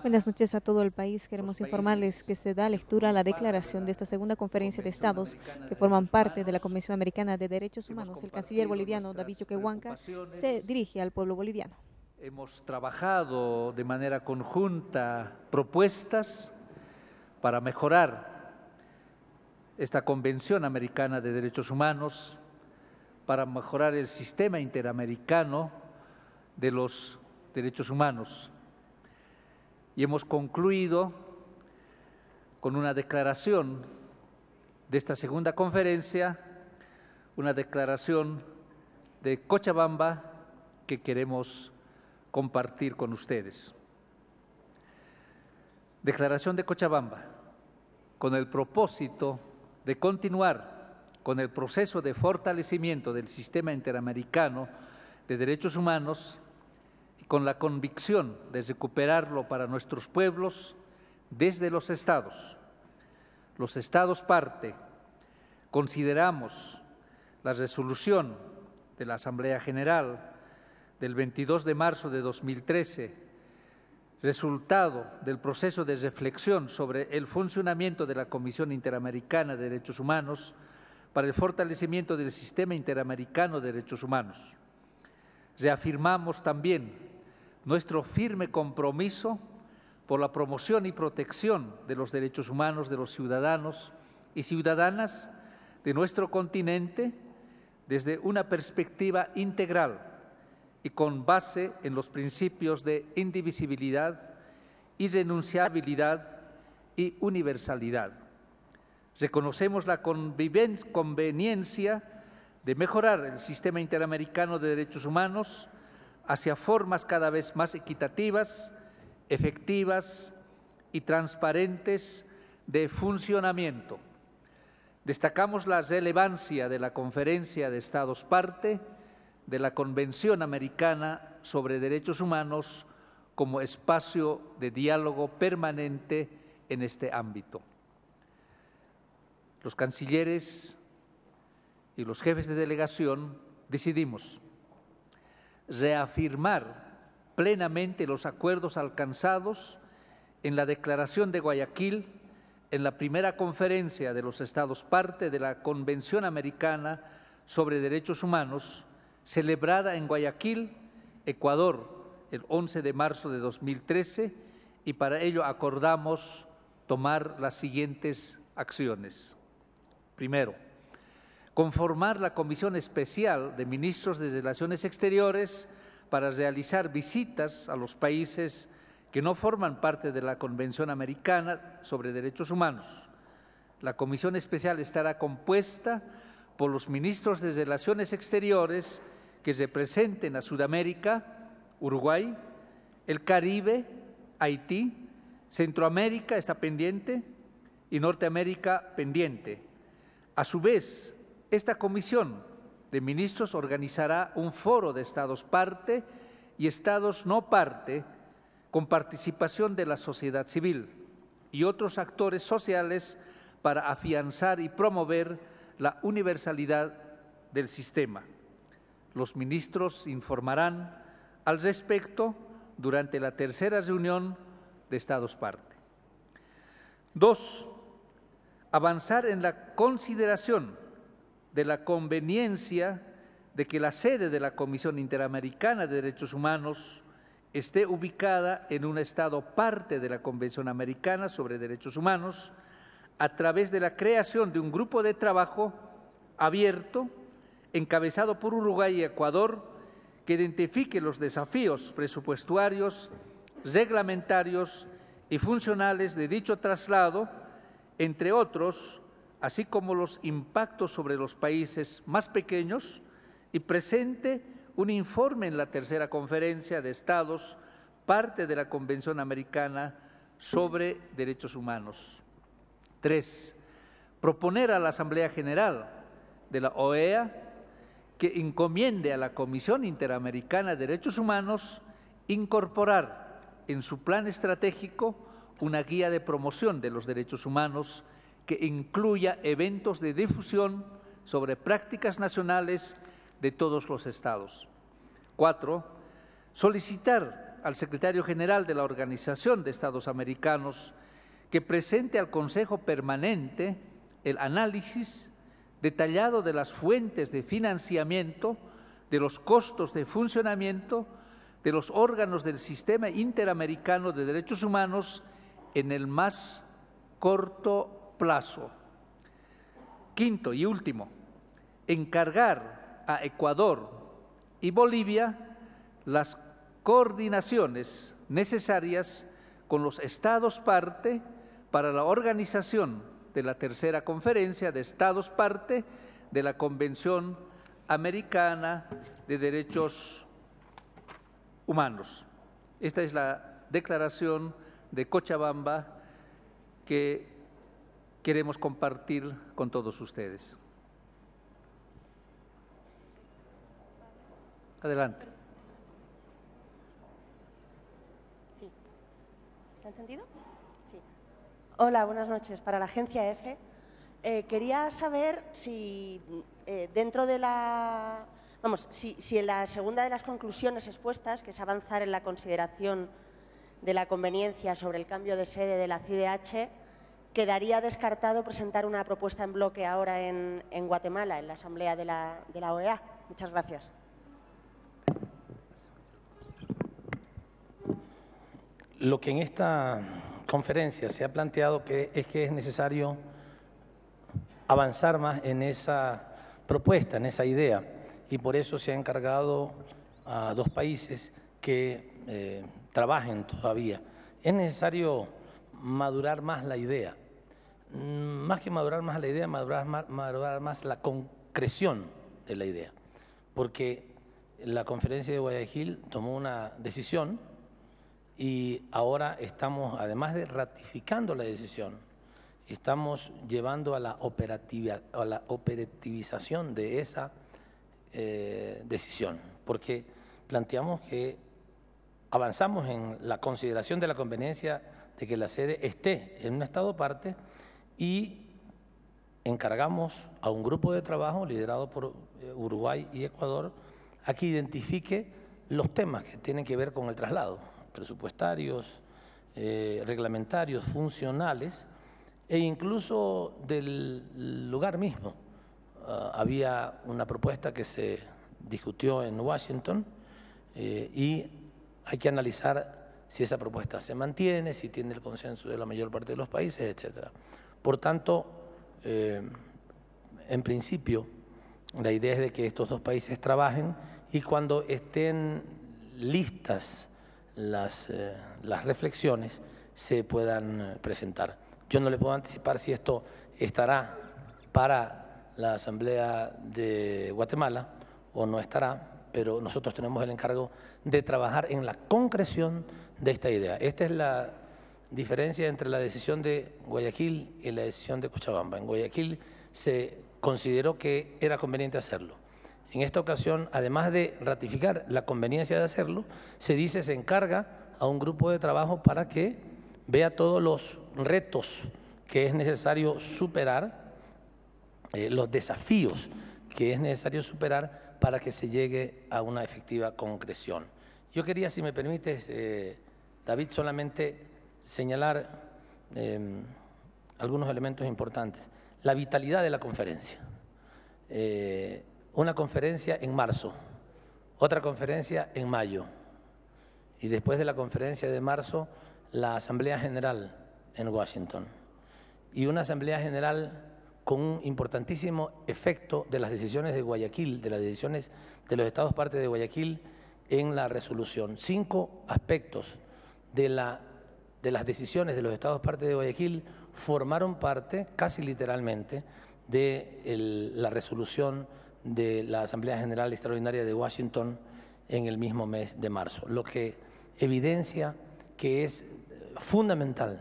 Buenas noches a todo el país. Queremos informarles que se da lectura a la declaración de esta segunda conferencia de estados que forman parte de la Convención Americana de Derechos Humanos. El canciller boliviano David Choquehuanca se dirige al pueblo boliviano. Hemos trabajado de manera conjunta propuestas para mejorar esta Convención Americana de Derechos Humanos, para mejorar el sistema interamericano de los derechos humanos. Y hemos concluido con una declaración de esta segunda conferencia, una declaración de Cochabamba que queremos compartir con ustedes. Declaración de Cochabamba, con el propósito de continuar con el proceso de fortalecimiento del sistema interamericano de derechos humanos y con la convicción de recuperarlo para nuestros pueblos desde los estados. Los estados parte, consideramos la resolución de la Asamblea General del 22 de marzo de 2013, resultado del proceso de reflexión sobre el funcionamiento de la Comisión Interamericana de Derechos Humanos para el fortalecimiento del sistema interamericano de derechos humanos. Reafirmamos también nuestro firme compromiso por la promoción y protección de los derechos humanos de los ciudadanos y ciudadanas de nuestro continente desde una perspectiva integral y con base en los principios de indivisibilidad, irrenunciabilidad y universalidad. Reconocemos la conveniencia de mejorar el sistema interamericano de derechos humanos hacia formas cada vez más equitativas, efectivas y transparentes de funcionamiento. Destacamos la relevancia de la Conferencia de Estados Parte de la Convención Americana sobre Derechos Humanos como espacio de diálogo permanente en este ámbito. Los cancilleres y los jefes de delegación decidimos reafirmar plenamente los acuerdos alcanzados en la Declaración de Guayaquil en la primera conferencia de los Estados parte de la Convención Americana sobre Derechos Humanos, celebrada en Guayaquil, Ecuador, el 11 de marzo de 2013, y para ello acordamos tomar las siguientes acciones. Primero, conformar la Comisión Especial de Ministros de Relaciones Exteriores para realizar visitas a los países que no forman parte de la Convención Americana sobre Derechos Humanos. La Comisión Especial estará compuesta por los ministros de Relaciones Exteriores que representen a Sudamérica, Uruguay, el Caribe, Haití, Centroamérica está pendiente y Norteamérica pendiente. A su vez, esta comisión de ministros organizará un foro de estados parte y estados no parte con participación de la sociedad civil y otros actores sociales para afianzar y promover la universalidad del sistema. Los ministros informarán al respecto durante la tercera reunión de estados parte. 2. Avanzar en la consideración de la conveniencia de que la sede de la Comisión Interamericana de Derechos Humanos esté ubicada en un estado parte de la Convención Americana sobre Derechos Humanos a través de la creación de un grupo de trabajo abierto, encabezado por Uruguay y Ecuador, que identifique los desafíos presupuestarios, reglamentarios y funcionales de dicho traslado, entre otros, así como los impactos sobre los países más pequeños, y presente un informe en la tercera conferencia de estados, parte de la Convención Americana sobre Derechos Humanos. 3. Proponer a la Asamblea General de la OEA que encomiende a la Comisión Interamericana de Derechos Humanos incorporar en su plan estratégico una guía de promoción de los derechos humanos que incluya eventos de difusión sobre prácticas nacionales de todos los estados. 4. Solicitar al secretario general de la Organización de Estados Americanos que presente al Consejo Permanente el análisis detallado de las fuentes de financiamiento, de los costos de funcionamiento, de los órganos del Sistema Interamericano de Derechos Humanos en el más corto plazo. Quinto y último, encargar a Ecuador y Bolivia las coordinaciones necesarias con los Estados parte para la organización de la tercera conferencia de Estados parte de la Convención Americana de Derechos Humanos. Esta es la declaración de Cochabamba que queremos compartir con todos ustedes. Adelante. Sí. ¿Está encendido? Sí. Hola, buenas noches. Para la agencia EFE, quería saber si dentro de la… si en la segunda de las conclusiones expuestas, que es avanzar en la consideración de la conveniencia sobre el cambio de sede de la CIDH, quedaría descartado presentar una propuesta en bloque ahora en Guatemala, en la Asamblea de la OEA. Muchas gracias. Lo que en esta conferencia se ha planteado es que es necesario avanzar más en esa propuesta, en esa idea, y por eso se ha encargado a dos países que trabajen todavía. Es necesario madurar más la idea, más que madurar más la idea, madurar más la concreción de la idea, porque la conferencia de Guayaquil tomó una decisión y ahora estamos, además de ratificando la decisión, estamos llevando a la operativización de esa decisión, porque planteamos que avanzamos en la consideración de la conveniencia de que la sede esté en un estado parte y encargamos a un grupo de trabajo liderado por Uruguay y Ecuador a que identifique los temas que tienen que ver con el traslado, presupuestarios, reglamentarios, funcionales e incluso del lugar mismo. Había una propuesta que se discutió en Washington y hay que analizar si esa propuesta se mantiene, si tiene el consenso de la mayor parte de los países, etcétera. Por tanto, en principio, la idea es de que estos dos países trabajen y cuando estén listas las reflexiones se puedan presentar. Yo no le puedo anticipar si esto estará para la Asamblea de Guatemala o no estará, pero nosotros tenemos el encargo de trabajar en la concreción de esta idea. Esta es la diferencia entre la decisión de Guayaquil y la decisión de Cochabamba. En Guayaquil se consideró que era conveniente hacerlo. En esta ocasión, además de ratificar la conveniencia de hacerlo, se dice, se encarga a un grupo de trabajo para que vea todos los retos que es necesario superar, los desafíos que es necesario superar para que se llegue a una efectiva concreción. Yo quería, si me permites, David, solamente señalar algunos elementos importantes. La vitalidad de la conferencia. Una conferencia en marzo, otra conferencia en mayo y después de la conferencia de marzo, la Asamblea General en Washington y una Asamblea General con un importantísimo efecto de las decisiones de Guayaquil, de las decisiones de los Estados parte de Guayaquil en la resolución. 5 aspectos de las decisiones de los Estados parte de Guayaquil formaron parte, casi literalmente, de la resolución de la Asamblea General Extraordinaria de Washington en el mismo mes de marzo, lo que evidencia que es fundamental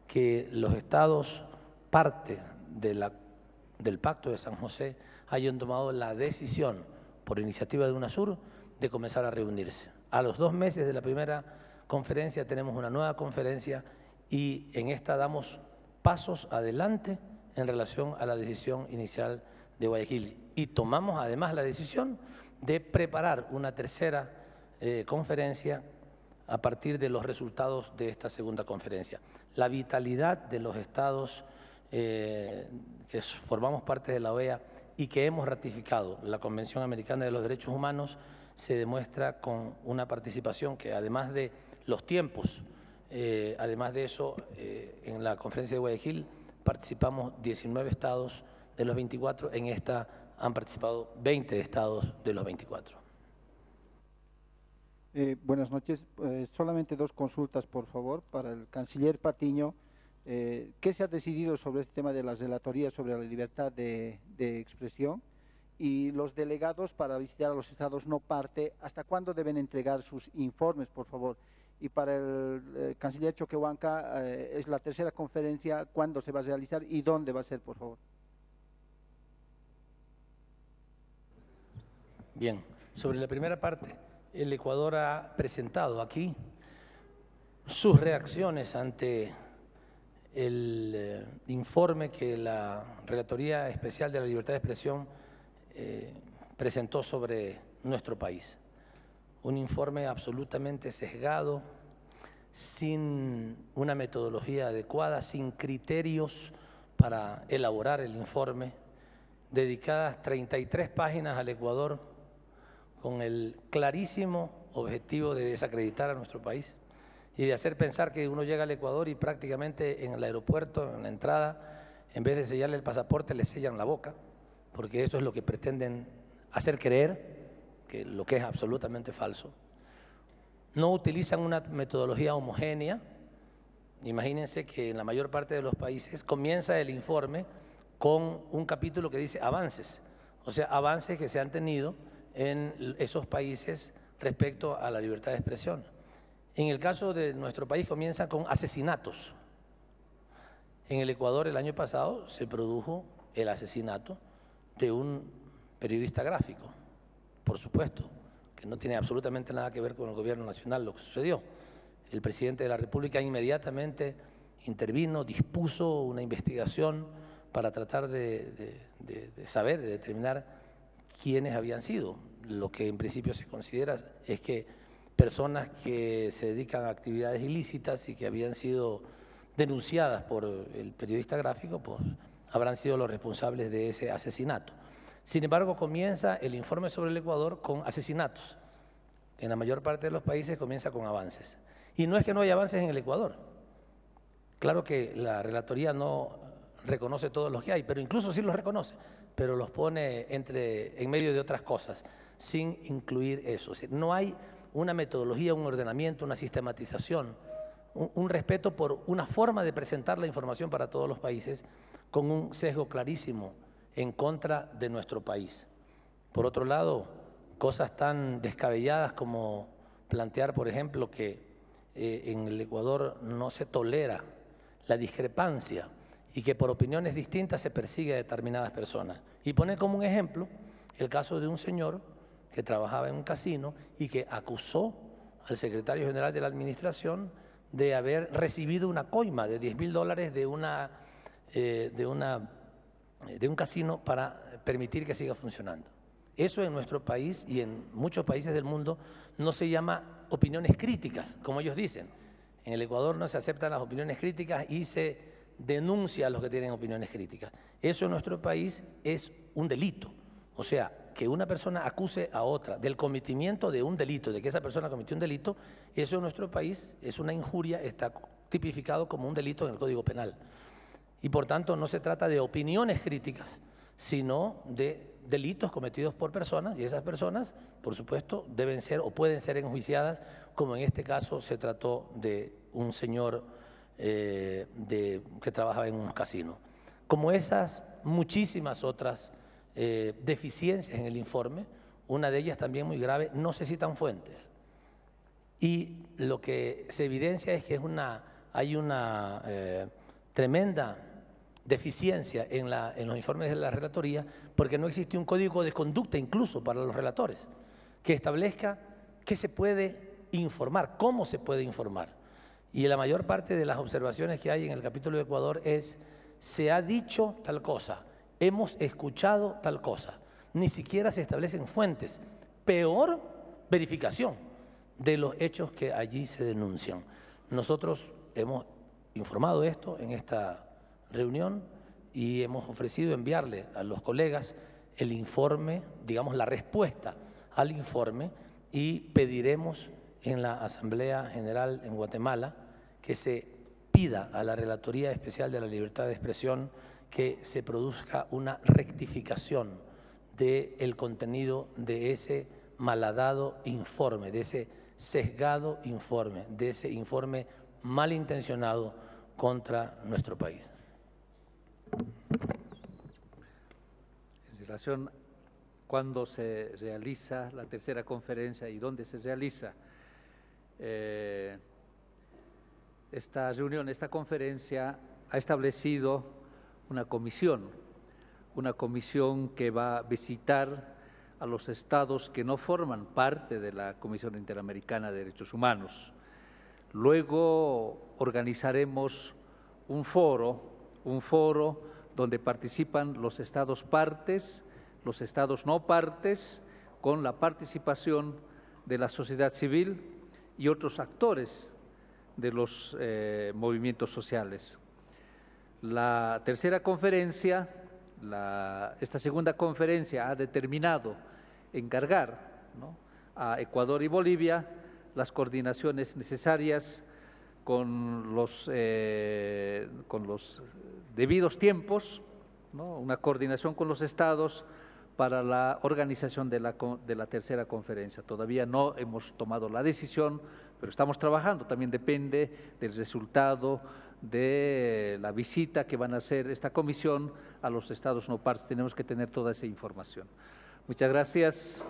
que los Estados parte del Pacto de San José hayan tomado la decisión, por iniciativa de UNASUR, de comenzar a reunirse. A los 2 meses de la primera conferencia tenemos una nueva conferencia y en esta damos pasos adelante en relación a la decisión inicial de Guayaquil. Y tomamos además la decisión de preparar una tercera conferencia a partir de los resultados de esta segunda conferencia. La vitalidad de los estados que formamos parte de la OEA y que hemos ratificado la Convención Americana de los Derechos Humanos se demuestra con una participación que, además de los tiempos, además de eso, en la conferencia de Guayaquil participamos 19 estados de los 24, en esta han participado 20 estados de los 24. Buenas noches. Solamente dos consultas, por favor, para el canciller Patiño. ¿Qué se ha decidido sobre este tema de las relatorías sobre la libertad de expresión? Y los delegados para visitar a los estados no parte, ¿hasta cuándo deben entregar sus informes, por favor? Y para el canciller Choquehuanca, es la tercera conferencia, ¿cuándo se va a realizar y dónde va a ser, por favor? Bien, sobre la primera parte, el Ecuador ha presentado aquí sus reacciones ante el informe que la Relatoría Especial de la Libertad de Expresión presentó sobre nuestro país. Un informe absolutamente sesgado, sin una metodología adecuada, sin criterios para elaborar el informe, dedicadas 33 páginas al Ecuador con el clarísimo objetivo de desacreditar a nuestro país y de hacer pensar que uno llega al Ecuador y prácticamente en el aeropuerto, en la entrada, en vez de sellarle el pasaporte, le sellan la boca, porque eso es lo que pretenden hacer creer, que lo que es absolutamente falso. No utilizan una metodología homogénea. Imagínense que en la mayor parte de los países comienza el informe con un capítulo que dice avances, o sea, avances que se han tenido en esos países respecto a la libertad de expresión. En el caso de nuestro país comienza con asesinatos. En el Ecuador el año pasado se produjo el asesinato de un periodista gráfico, por supuesto, que no tiene absolutamente nada que ver con el gobierno nacional lo que sucedió. El presidente de la República inmediatamente intervino, dispuso una investigación para tratar de saber, de determinar quiénes habían sido. Lo que en principio se considera es que personas que se dedican a actividades ilícitas y que habían sido denunciadas por el periodista gráfico, pues habrán sido los responsables de ese asesinato. Sin embargo, comienza el informe sobre el Ecuador con asesinatos. En la mayor parte de los países comienza con avances. Y no es que no haya avances en el Ecuador. Claro que la relatoría no reconoce todos los que hay, pero incluso sí los reconoce, pero los pone en medio de otras cosas, sin incluir eso. O sea, no hay una metodología, un ordenamiento, una sistematización, un respeto por una forma de presentar la información para todos los países con un sesgo clarísimo en contra de nuestro país. Por otro lado, cosas tan descabelladas como plantear, por ejemplo, que en el Ecuador no se tolera la discrepancia y que por opiniones distintas se persigue a determinadas personas. Y pone como un ejemplo el caso de un señor que trabajaba en un casino y que acusó al secretario general de la administración de haber recibido una coima de $10.000 de un casino para permitir que siga funcionando. Eso en nuestro país y en muchos países del mundo no se llama opiniones críticas, como ellos dicen. En el Ecuador no se aceptan las opiniones críticas y se denuncia a los que tienen opiniones críticas. Eso en nuestro país es un delito. O sea, que una persona acuse a otra del cometimiento de un delito, de que esa persona cometió un delito, eso en nuestro país es una injuria, está tipificado como un delito en el Código Penal. Y por tanto no se trata de opiniones críticas, sino de delitos cometidos por personas, y esas personas, por supuesto, deben ser o pueden ser enjuiciadas, como en este caso se trató de un señor que trabajaba en un casino. Como esas, muchísimas otras deficiencias en el informe, una de ellas también muy grave, no se citan fuentes. Y lo que se evidencia es que hay una tremenda deficiencia en los informes de la relatoría, porque no existe un código de conducta incluso para los relatores que establezca qué se puede informar, cómo se puede informar. Y la mayor parte de las observaciones que hay en el capítulo de Ecuador es: se ha dicho tal cosa, hemos escuchado tal cosa. Ni siquiera se establecen fuentes. Peor, verificación de los hechos que allí se denuncian. Nosotros hemos informado esto en esta reunión y hemos ofrecido enviarle a los colegas el informe, digamos la respuesta al informe, y pediremos en la Asamblea General en Guatemala que se pida a la Relatoría Especial de la Libertad de Expresión que se produzca una rectificación del contenido de ese malhadado informe, de ese sesgado informe, de ese informe malintencionado contra nuestro país. En relación a cuándo se realiza la tercera conferencia y dónde se realiza esta reunión, esta conferencia ha establecido una comisión que va a visitar a los estados que no forman parte de la Comisión Interamericana de Derechos Humanos. Luego organizaremos un foro donde participan los estados partes, los estados no partes, con la participación de la sociedad civil y otros actores de los movimientos sociales. La tercera conferencia, esta segunda conferencia ha determinado encargar, ¿no?, a Ecuador y Bolivia las coordinaciones necesarias con los debidos tiempos, ¿no?, una coordinación con los estados para la organización de la tercera conferencia. Todavía no hemos tomado la decisión, pero estamos trabajando. También depende del resultado de la visita que van a hacer esta comisión a los estados no partes. Tenemos que tener toda esa información. Muchas gracias.